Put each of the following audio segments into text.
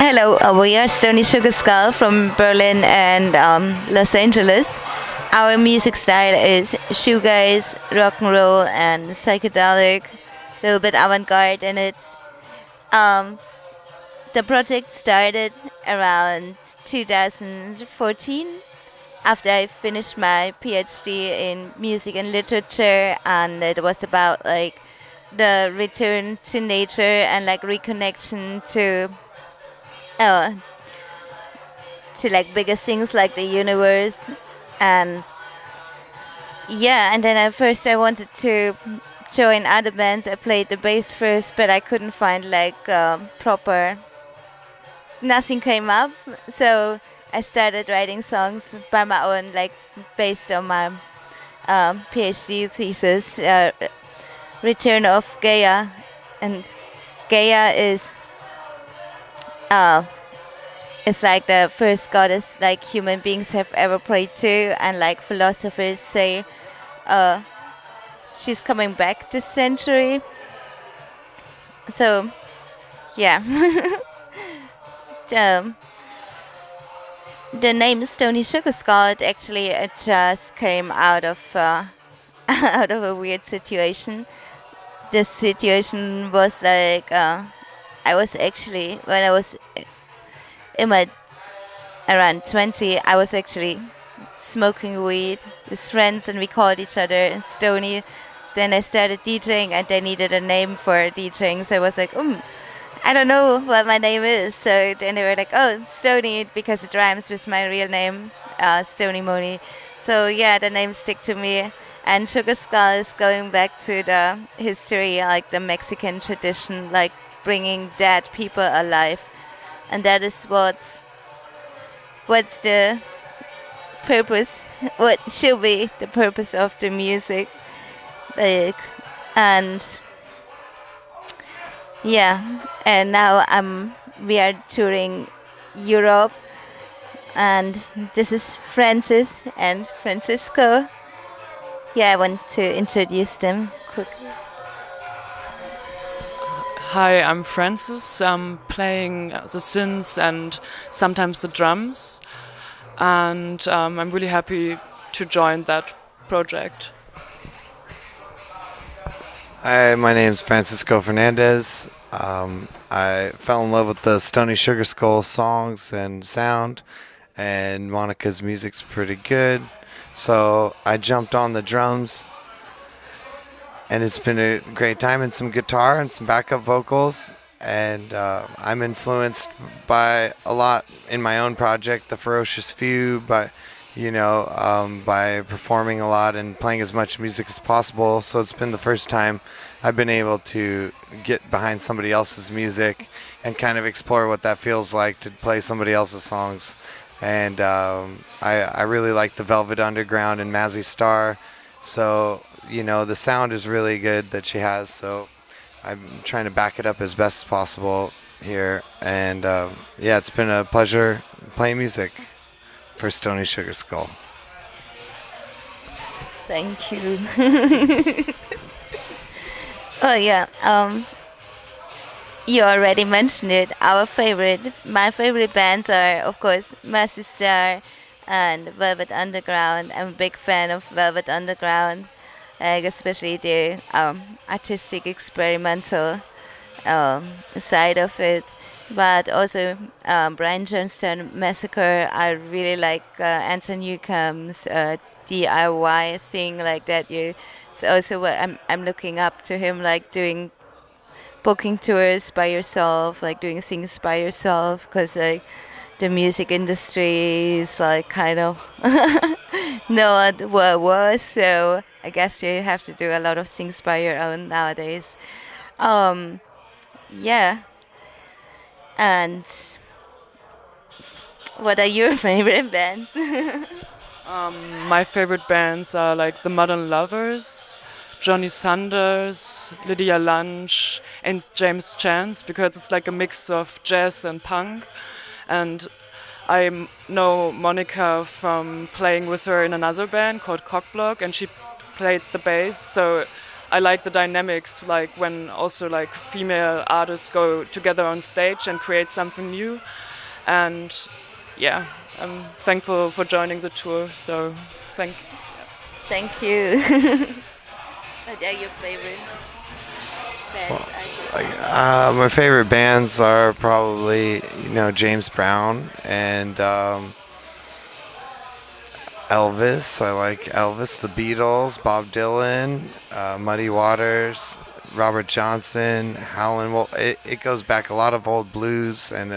Hello, we are Stony Sugarskull from Berlin and Los Angeles. Our music style is shoegaze, rock and roll, and psychedelic, a little bit avant-garde, and um, the project started around 2014 after I finished my PhD in music and literature, and it was about like the return to nature and like reconnection uh, to like bigger things like the universe. And yeah, and then at first I wanted to join other bands. I played the bass first, but I couldn't find like proper, nothing came up, so I started writing songs by my own, like based on my PhD thesis, Return of Gaia. And Gaia is it's like the first goddess like human beings have ever prayed to, and like philosophers say she's coming back this century. So yeah. um, the name Stony Sugarskull, it just came out of out of a weird situation. This situation was like I was actually, when I was in my around 20, I was actually smoking weed with friends, and we called each other Stony. Then I started DJing, and they needed a name for DJing, so I was like, I don't know what my name is. So then they were like, oh, Stony, because it rhymes with my real name, Stony Moni. So yeah, the name stick to me. And Sugarskull is going back to the history, like the Mexican tradition, like bringing dead people alive. And that is what's the purpose, what should be the purpose of the music. Like, and yeah, and now we are touring Europe, and this is Francis and Francisco. Yeah, I want to introduce them quickly. Hi, I'm Francis. I'm playing the synths and sometimes the drums, and I'm really happy to join that project. Hi, my name is Francisco Fernandez. I fell in love with the Stony Sugarskull songs and sound, and Monica's music's pretty good. So I jumped on the drums, and it's been a great time, and some guitar and some backup vocals. And I'm influenced by a lot in my own project, The Ferocious Few, by performing a lot and playing as much music as possible. So it's been the first time I've been able to get behind somebody else's music and kind of explore what that feels like to play somebody else's songs. And I really like the Velvet Underground and Mazzy Star. So, the sound is really good that she has. So I'm trying to back it up as best as possible here. And yeah, it's been a pleasure playing music for Stony Sugarskull. Thank you. Oh yeah, you already mentioned it. My favorite bands are, of course, Mazzy Star and Velvet Underground. I'm a big fan of Velvet Underground, especially the artistic, experimental side of it. But also Brian Johnston Massacre. I really like Anton Newcomb's DIY thing like that. It's also what I'm looking up to him, like doing booking tours by yourself, like doing things by yourself, because like the music industry is like kind of not what it was. So I guess you have to do a lot of things by your own nowadays. Yeah. And what are your favorite bands? My favorite bands are like the Modern Lovers, Johnny Sanders, Lydia Lunch, and James Chance, because it's like a mix of jazz and punk. And I know Monica from playing with her in another band called Cockblock, and she played the bass. So I like the dynamics, like when also like female artists go together on stage and create something new. And yeah, I'm thankful for joining the tour. So Thank you. What are your favorite bands? My favorite bands are probably, James Brown and Elvis. I like Elvis, the Beatles, Bob Dylan, Muddy Waters, Robert Johnson, Howlin'. Well, it goes back a lot of old blues and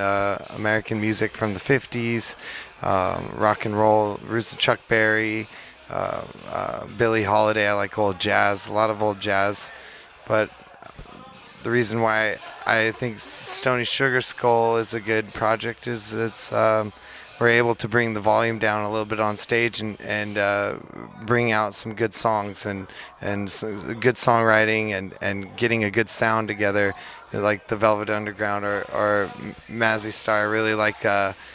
American music from the 50s, rock and roll, roots of Chuck Berry, Billie Holiday. I like old jazz, a lot of old jazz. But the reason why I think Stony Sugarskull is a good project is we're able to bring the volume down a little bit on stage and bring out some good songs and good songwriting and getting a good sound together, like the Velvet Underground or Mazzy Star. I really like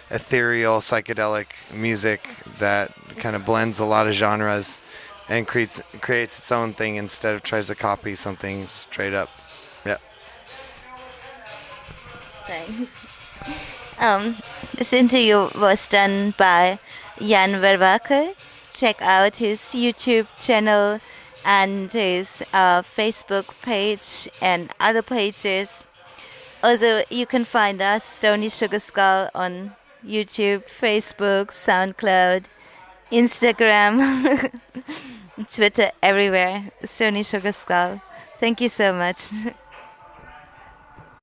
ethereal psychedelic music that kind of blends a lot of genres and creates its own thing instead of tries to copy something straight up. Yeah. Thanks. This interview was done by Jan Vervaeke. Check out his YouTube channel and his Facebook page and other pages. Also, you can find us, Stony Sugarskull, on YouTube, Facebook, SoundCloud, Instagram, Twitter, everywhere. Stony Sugarskull. Thank you so much.